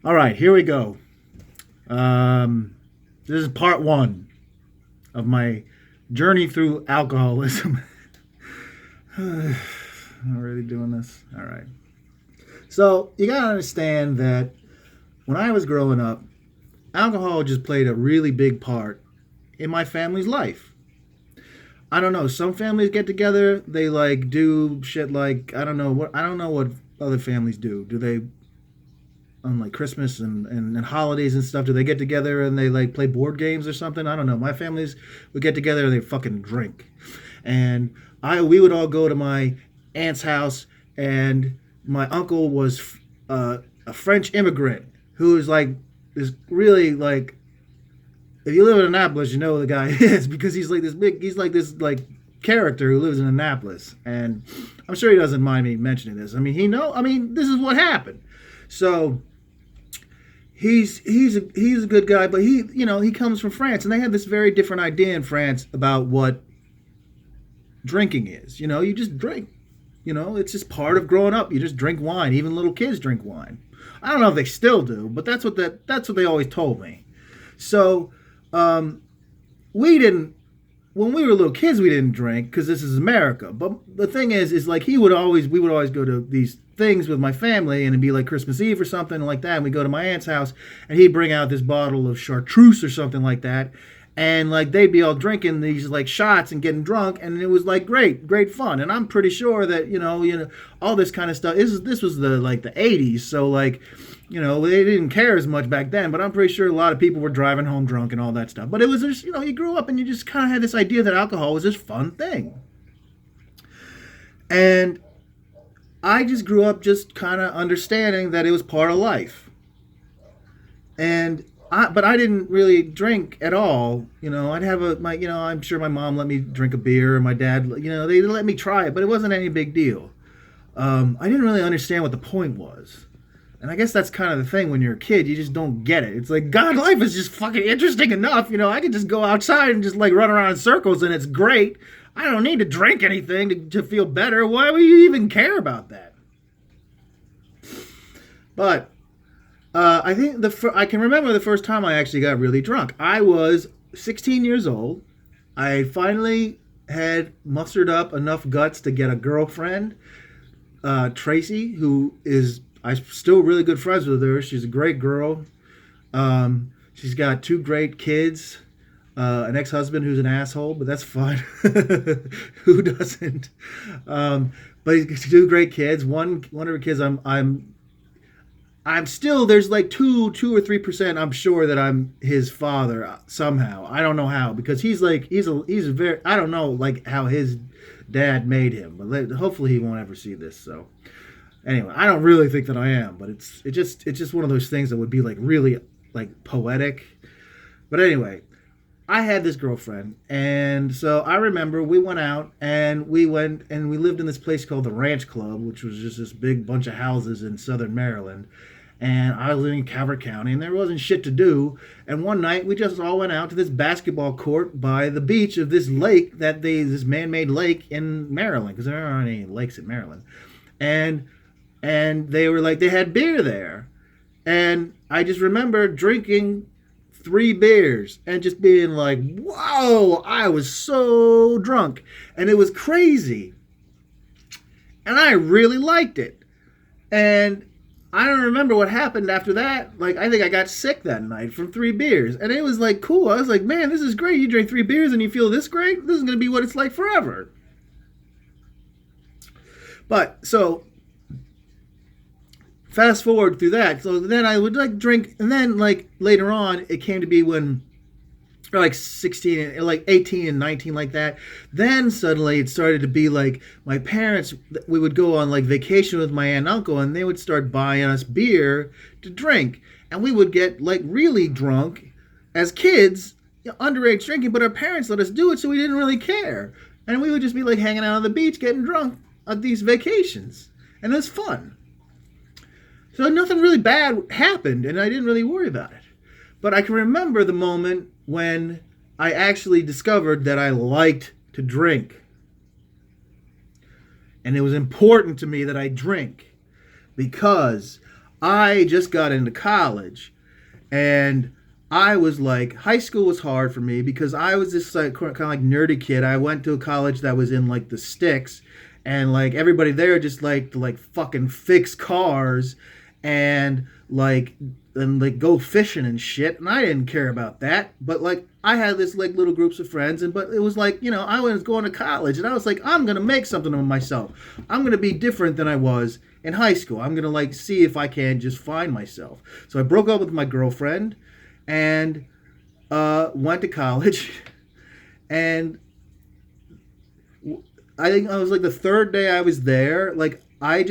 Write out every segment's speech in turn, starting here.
All right, here we go. This is part one of my journey through alcoholism. I'm really doing this. All right. So you gotta understand that when I was growing up, alcohol just played a really big part in my family's life. I don't know. Some families get together, they like do shit like I don't know what other families do. Do they on like Christmas and holidays and stuff? Do they get together and they like play board games or something? I don't know. My families would get together and they fucking drink, and we would all go to my aunt's house, and my uncle was a French immigrant who was like this really like if you live in Annapolis, you know who the guy is because he's like this like character who lives in Annapolis, and I'm sure he doesn't mind me mentioning this. I mean, this is what happened. So he's a good guy, but he comes from France, and they have this very different idea in France about what drinking is. You just drink. It's just part of growing up. You just drink wine. Even little kids drink wine. I don't know if they still do, but that's what they always told me. So we didn't when we were little kids, we didn't drink because this is America. But the thing is like we would always go to these things with my family, and it'd be like Christmas Eve or something like that. And we go to my aunt's house, and he'd bring out this bottle of chartreuse or something like that, and like they'd be all drinking these like shots and getting drunk, and it was like great fun. And I'm pretty sure that all this kind of stuff. This was the 80s, so like. They didn't care as much back then, but I'm pretty sure a lot of people were driving home drunk and all that stuff. But it was just, you grew up and you just kind of had this idea that alcohol was this fun thing. And I just grew up just kind of understanding that it was part of life. But I didn't really drink at all. I'd have I'm sure my mom let me drink a beer, and my dad, they let me try it, but it wasn't any big deal. I didn't really understand what the point was. And I guess that's kind of the thing when you're a kid, you just don't get it. It's like, God, life is just fucking interesting enough. I could just go outside and just like run around in circles and it's great. I don't need to drink anything to feel better. Why would you even care about that? But I think I can remember the first time I actually got really drunk. I was 16 years old. I finally had mustered up enough guts to get a girlfriend, Tracy, who is I'm still really good friends with her. She's a great girl. She's got 2 great kids, an ex-husband who's an asshole, but that's fine. Who doesn't? But 2 great kids. One of her kids, I'm still there's like 2 or 3%. I'm sure that I'm his father somehow. I don't know how, because he's very I don't know like how his dad made him, but hopefully he won't ever see this. So. Anyway, I don't really think that I am, but it's just one of those things that would be like really like poetic. But anyway, I had this girlfriend, and so I remember we went out and we lived in this place called the Ranch Club, which was just this big bunch of houses in southern Maryland. And I was living in Calvert County, and there wasn't shit to do. And one night we just all went out to this basketball court by the beach of this lake this man-made lake in Maryland, because there aren't any lakes in Maryland. And they were like, they had beer there. And I just remember drinking 3 beers and just being like, whoa, I was so drunk. And it was crazy. And I really liked it. And I don't remember what happened after that. Like, I think I got sick that night from 3 beers. And it was like, cool. I was like, man, this is great. You drink 3 beers and you feel this great? This is going to be what it's like forever. But, so fast forward through that. So then I would like drink, and then like later on, it came to be when like 16, like 18 and 19 like that. Then suddenly it started to be like my parents, we would go on like vacation with my aunt and uncle, and they would start buying us beer to drink. And we would get like really drunk as kids, underage drinking, but our parents let us do it, so we didn't really care. And we would just be like hanging out on the beach, getting drunk at these vacations. And it was fun. So nothing really bad happened, and I didn't really worry about it. But I can remember the moment when I actually discovered that I liked to drink. And it was important to me that I drink, because I just got into college, and I was like, high school was hard for me because I was this like kind of like nerdy kid. I went to a college that was in like the sticks, and like everybody there just like to like fucking fix cars and like go fishing and shit. And I didn't care about that. But like I had this like little groups of friends, and but it was like, you know, I was going to college, and I was like, I'm gonna make something of myself. I'm gonna be different than I was in high school. I'm gonna like see if I can just find myself. So I broke up with my girlfriend and went to college. And I think I was like the third day I was there, like I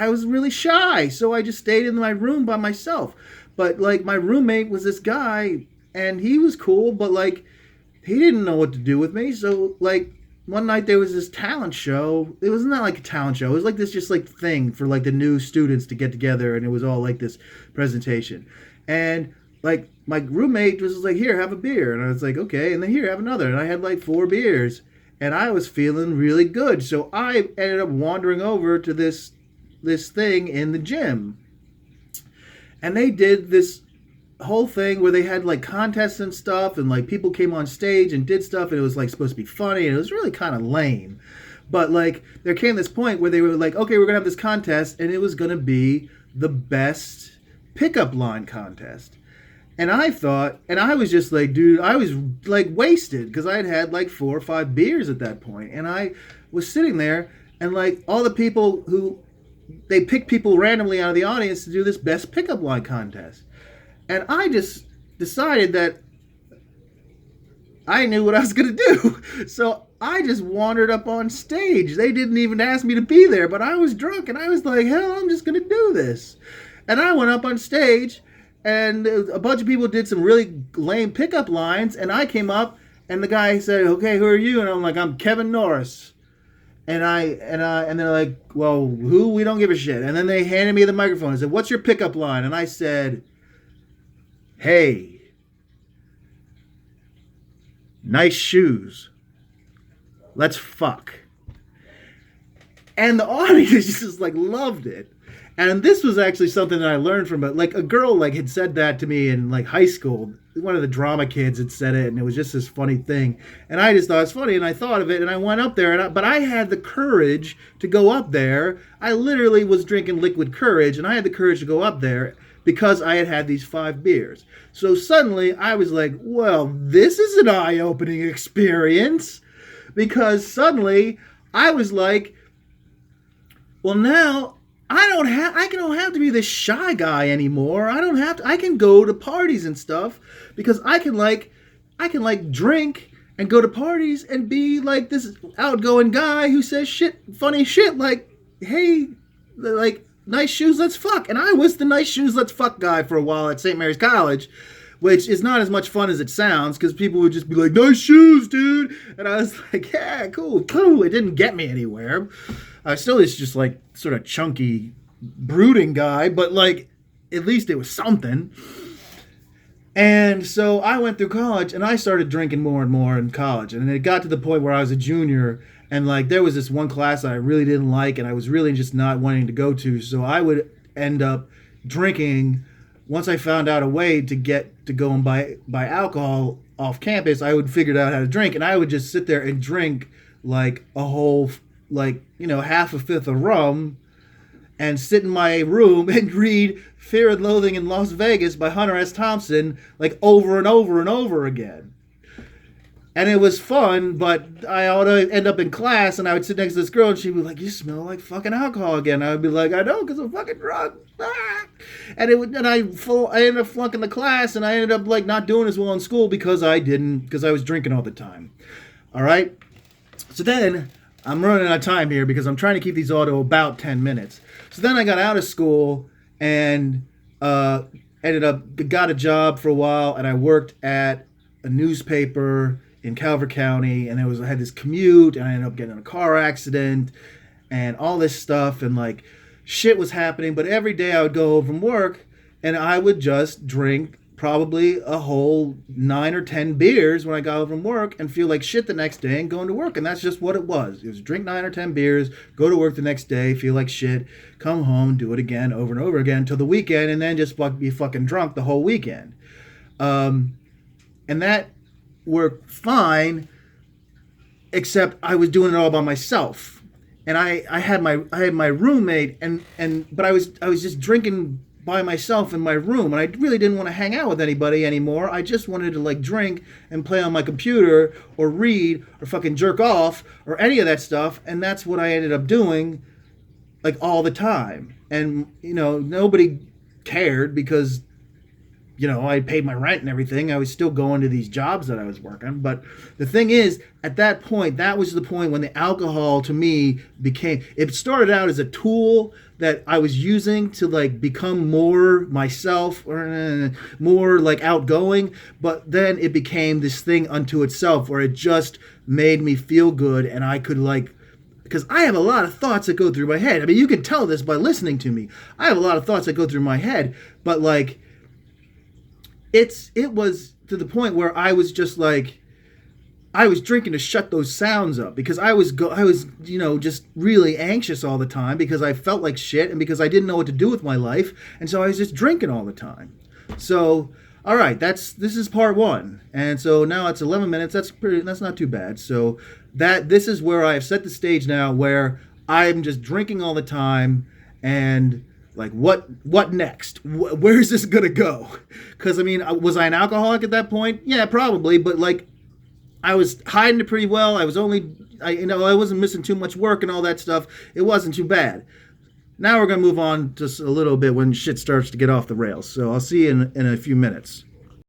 was really shy, so I just stayed in my room by myself. But like my roommate was this guy, and he was cool, but like he didn't know what to do with me. So like one night there was this talent show. It was not like a talent show. It was like this just like thing for like the new students to get together, and it was all like this presentation. And like my roommate was like, "Here, have a beer," and I was like, "Okay," and then "Here, have another," and I had like 4 beers, and I was feeling really good. So I ended up wandering over to this thing in the gym, and they did this whole thing where they had like contests and stuff, and like people came on stage and did stuff, and it was like supposed to be funny, and it was really kind of lame. But like there came this point where they were like, okay, we're gonna have this contest, and it was gonna be the best pickup line contest. And I thought, and I was just like, dude, I was like wasted because I had had like 4 or 5 beers at that point. And I was sitting there, and like all the people who, they picked people randomly out of the audience to do this best pickup line contest. And I just decided that I knew what I was going to do. So I just wandered up on stage. They didn't even ask me to be there, but I was drunk, and I was like, hell, I'm just going to do this. And I went up on stage, and a bunch of people did some really lame pickup lines, and I came up, and the guy said, "Okay, who are you?" And I'm like, "I'm Kevin Norris." And they're like, "Well, who? We don't give a shit." And then they handed me the microphone and said, "What's your pickup line?" And I said, "Hey, nice shoes. Let's fuck." And the audience just like loved it. And this was actually something that I learned from it. Like a girl like had said that to me in like high school. One of the drama kids had said it, and it was just this funny thing. And I just thought it's funny, and I thought of it, and I went up there, but I had the courage to go up there. I literally was drinking liquid courage, and I had the courage to go up there because I had had these 5 beers. So suddenly I was like, well, this is an eye-opening experience, because suddenly I was like, well, now I don't have to be this shy guy anymore. I can go to parties and stuff, because I can like drink and go to parties and be like this outgoing guy who says funny shit like, "Hey, like nice shoes, let's fuck." And I was the nice shoes, let's fuck guy for a while at St. Mary's College, which is not as much fun as it sounds, because people would just be like, "Nice shoes, dude," and I was like, "Yeah, cool." It didn't get me anywhere. I still is just like sort of chunky, brooding guy, but like at least it was something. And so I went through college, and I started drinking more and more in college, and it got to the point where I was a junior, and like there was this one class that I really didn't like, and I was really just not wanting to go to, so I would end up drinking. Once I found out a way to get to go and buy alcohol off campus, I would figure out how to drink, and I would just sit there and drink like a whole, like, you know, half a fifth of rum, and sit in my room and read Fear and Loathing in Las Vegas by Hunter S. Thompson like over and over and over again. And it was fun, but I would end up in class, and I would sit next to this girl, and she'd be like, "You smell like fucking alcohol again." I would be like, "I know, because I'm fucking drunk." Ah! And I ended up flunking the class, and I ended up like not doing as well in school because I was drinking all the time. All right? So then I'm running out of time here because I'm trying to keep these all to about 10 minutes. So then I got out of school and ended up got a job for a while, and I worked at a newspaper in Calvert County, and I had this commute, and I ended up getting in a car accident and all this stuff, and like shit was happening. But every day I would go home from work, and I would just drink probably a whole 9 or 10 beers when I got home from work and feel like shit the next day and going to work. And that's just what it was. It was drink 9 or 10 beers, go to work the next day, feel like shit, come home, do it again over and over again till the weekend, and then just be fucking drunk the whole weekend. And that worked fine, except I was doing it all by myself. And I had my roommate, but I was just drinking by myself in my room, and I really didn't want to hang out with anybody anymore. I just wanted to like drink and play on my computer or read or fucking jerk off or any of that stuff, and that's what I ended up doing like all the time. And nobody cared because I paid my rent and everything. I was still going to these jobs that I was working. But the thing is, at that point, that was the point when the alcohol to me it started out as a tool that I was using to like become more myself or more like outgoing. But then it became this thing unto itself where it just made me feel good, and I could like, because I have a lot of thoughts that go through my head. I mean, you can tell this by listening to me. I have a lot of thoughts that go through my head, but like, it was to the point where I was just like, I was drinking to shut those sounds up because I was just really anxious all the time because I felt like shit and because I didn't know what to do with my life, and so I was just drinking all the time. So, all right, this is part 1, and so now it's 11 minutes. That's not too bad. So this is where I've set the stage now, where I'm just drinking all the time and. Like, what next? Where's this gonna go? Because, I mean, was I an alcoholic at that point? Yeah, probably. But, like, I was hiding it pretty well. I wasn't missing too much work and all that stuff. It wasn't too bad. Now we're going to move on just a little bit when shit starts to get off the rails. So I'll see you in a few minutes.